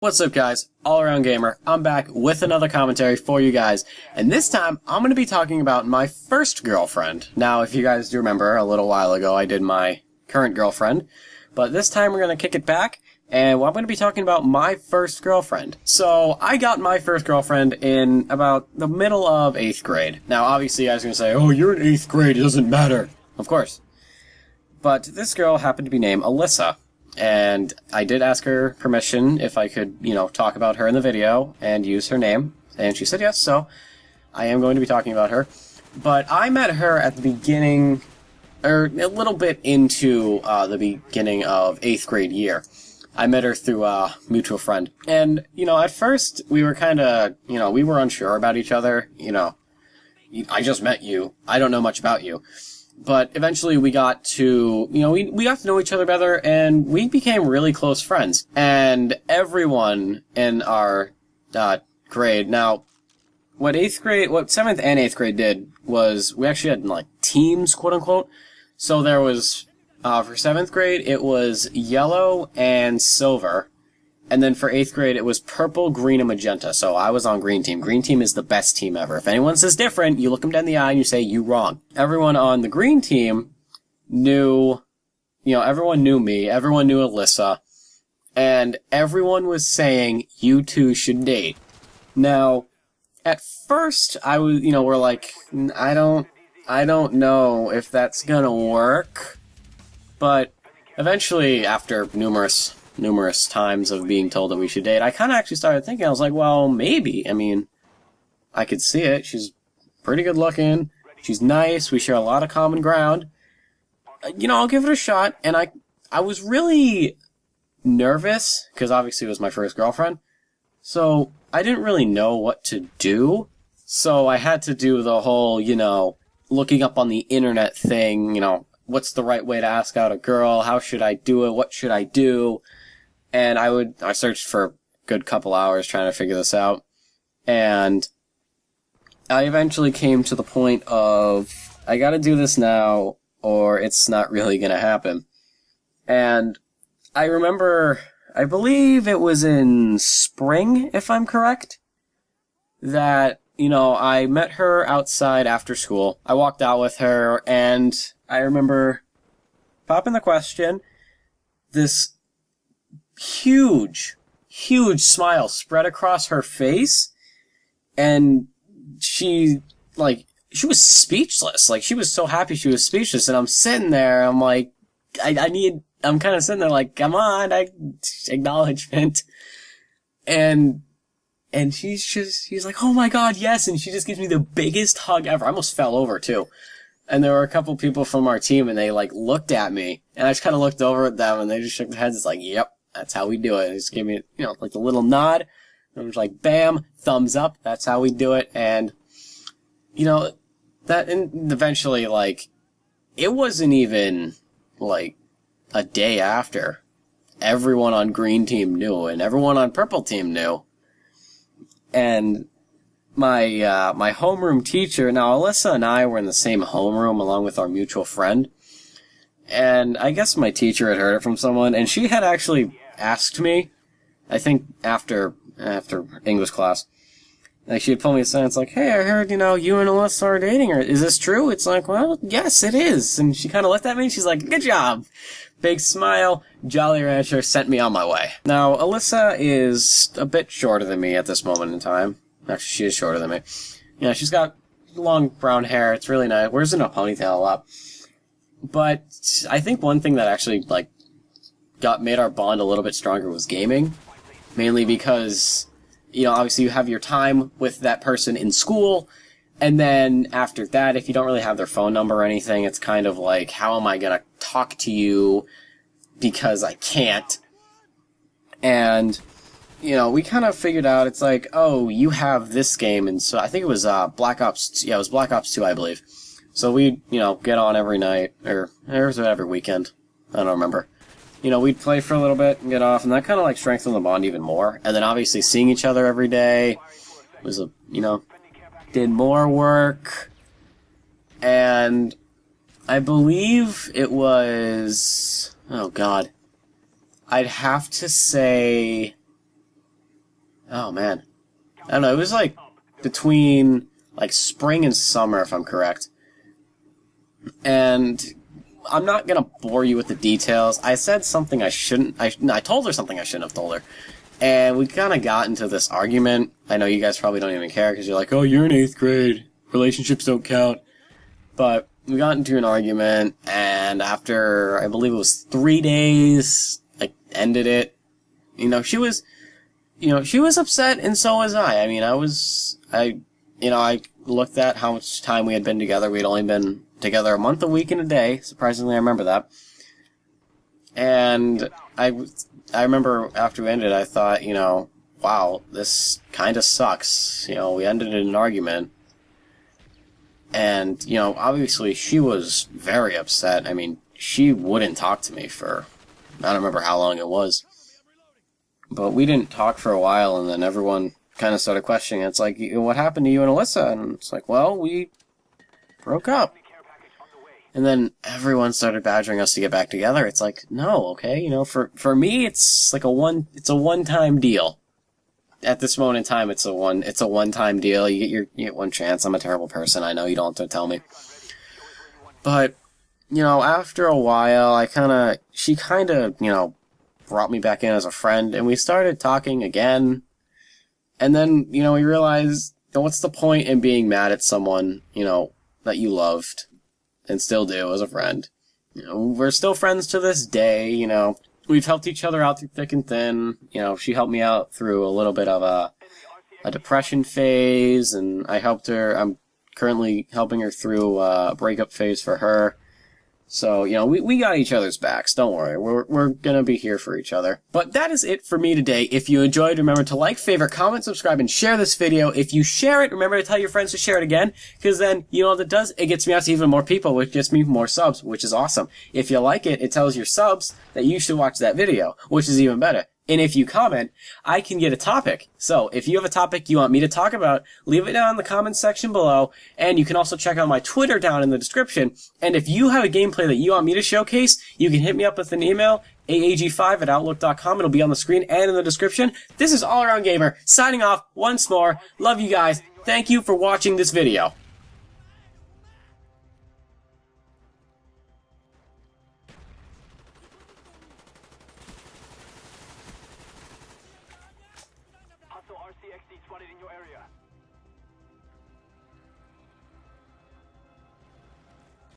What's up, guys? All Around Gamer. I'm back with another commentary for you guys, and this time I'm going to be talking about my first girlfriend. Now, if you guys do remember, a little while ago I did my current girlfriend, but this time we're going to kick it back, and I'm going to be talking about my first girlfriend. So, I got my first girlfriend in about the middle of 8th grade. Now, obviously, you guys are going to say, oh, you're in 8th grade, it doesn't matter. Of course. But this girl happened to be named Alyssa. And I did ask her permission if I could, talk about her in the video and use her name. And she said yes, so I am going to be talking about her. But I met her at the beginning, or a little bit into the beginning of 8th grade year. I met her through a mutual friend. And, at first we were kind of, we were unsure about each other. I just met you. I don't know much about you. But eventually we got to, we got to know each other better, and we became really close friends. And everyone in our grade, now, what 7th and 8th grade did was we actually had, teams, quote-unquote. So there was, for 7th grade, it was yellow and silver. And then for 8th grade, it was purple, green, and magenta. So I was on green team. Green team is the best team ever. If anyone says different, you look them down in the eye and you say, you wrong. Everyone on the green team knew, everyone knew me. Everyone knew Alyssa. And everyone was saying, you two should date. Now, at first, I was, we're like, I don't know if that's gonna work. But eventually, after numerous times of being told that we should date, I kind of actually started thinking, I was like, well, maybe. I mean, I could see it. She's pretty good looking. She's nice. We share a lot of common ground. I'll give it a shot. And I was really nervous, because obviously it was my first girlfriend. So I didn't really know what to do. So I had to do the whole, looking up on the internet thing, what's the right way to ask out a girl? How should I do it? What should I do? And I searched for a good couple hours trying to figure this out. And I eventually came to the point of, I gotta do this now, or it's not really gonna happen. And I remember, I believe it was in spring, if I'm correct, that, I met her outside after school. I walked out with her, and I remember popping the question. This huge smile spread across her face, and she was speechless. She was so happy she was speechless, and I'm sitting there, I'm like, I'm kind of sitting there like, come on, acknowledgement. And she's like, oh my god, yes, and she just gives me the biggest hug ever. I almost fell over, too. And there were a couple people from our team, and they, looked at me, and I just kind of looked over at them, and they just shook their heads. It's like, yep, that's how we do it. They just gave me, the little nod, and it was like, bam, thumbs up, that's how we do it. And, and eventually, it wasn't even, a day after. Everyone on green team knew, and everyone on purple team knew. And my homeroom teacher, now Alyssa and I were in the same homeroom along with our mutual friend, and I guess my teacher had heard it from someone, and she had actually asked me, I think after English class, she had pulled me aside, it's like, hey, I heard, you and Alyssa are dating, or is this true? It's like, well, yes, it is. And she kind of looked at me, and she's like, good job. Big smile, Jolly Rancher sent me on my way. Now, Alyssa is a bit shorter than me at this moment in time. Actually, she is shorter than me. She's got long brown hair. It's really nice. Wears in a ponytail a lot. But I think one thing that actually, made our bond a little bit stronger was gaming. Mainly because, obviously you have your time with that person in school, and then after that, if you don't really have their phone number or anything, it's kind of like, how am I gonna talk to you because I can't? And, we kind of figured out, it's like, oh, you have this game, and so I think it was Black Ops, it was Black Ops 2, I believe. So we, get on every night, or was it every weekend? I don't remember. We'd play for a little bit and get off, and that kind of, strengthened the bond even more. And then obviously seeing each other every day was, did more work, and I believe it was, oh god, I'd have to say oh man, I don't know, it was like between like spring and summer, if I'm correct. And I'm not gonna bore you with the details. I said something I shouldn't. I told her something I shouldn't have told her, and we kind of got into this argument. I know you guys probably don't even care because you're like, "Oh, you're in 8th grade. Relationships don't count." But we got into an argument, and after I believe it was 3 days, I ended it. She was upset, and so was I. I mean, I looked at how much time we had been together. We had only been together a month, a week, and a day. Surprisingly, I remember that. And I remember after we ended, I thought, wow, this kind of sucks. We ended in an argument. And, obviously she was very upset. I mean, she wouldn't talk to me for, I don't remember how long it was. But we didn't talk for a while, and then everyone kind of started questioning. It's like, what happened to you and Alyssa? And it's like, well, we broke up. And then everyone started badgering us to get back together. It's like, no, okay, for me, it's like a one-time deal. At this moment in time, it's a one-time deal. You get one chance. I'm a terrible person. I know you don't have to tell me. But, after a while, she kind of, brought me back in as a friend, and we started talking again. And then, we realized, what's the point in being mad at someone, that you loved? And still do as a friend. We're still friends to this day, We've helped each other out through thick and thin. She helped me out through a little bit of a depression phase, and I helped her. I'm currently helping her through a breakup phase for her. So, we got each other's backs. Don't worry. We're gonna be here for each other. But that is it for me today. If you enjoyed, remember to like, favorite, comment, subscribe, and share this video. If you share it, remember to tell your friends to share it again, because then, you know what it does? It gets me out to even more people, which gets me more subs, which is awesome. If you like it, it tells your subs that you should watch that video, which is even better. And if you comment, I can get a topic. So, if you have a topic you want me to talk about, leave it down in the comments section below, and you can also check out my Twitter down in the description. And if you have a gameplay that you want me to showcase, you can hit me up with an email, aag5@outlook.com. It'll be on the screen and in the description. This is All Around Gamer, signing off once more. Love you guys. Thank you for watching this video. Hostile RCXD spotted in your area.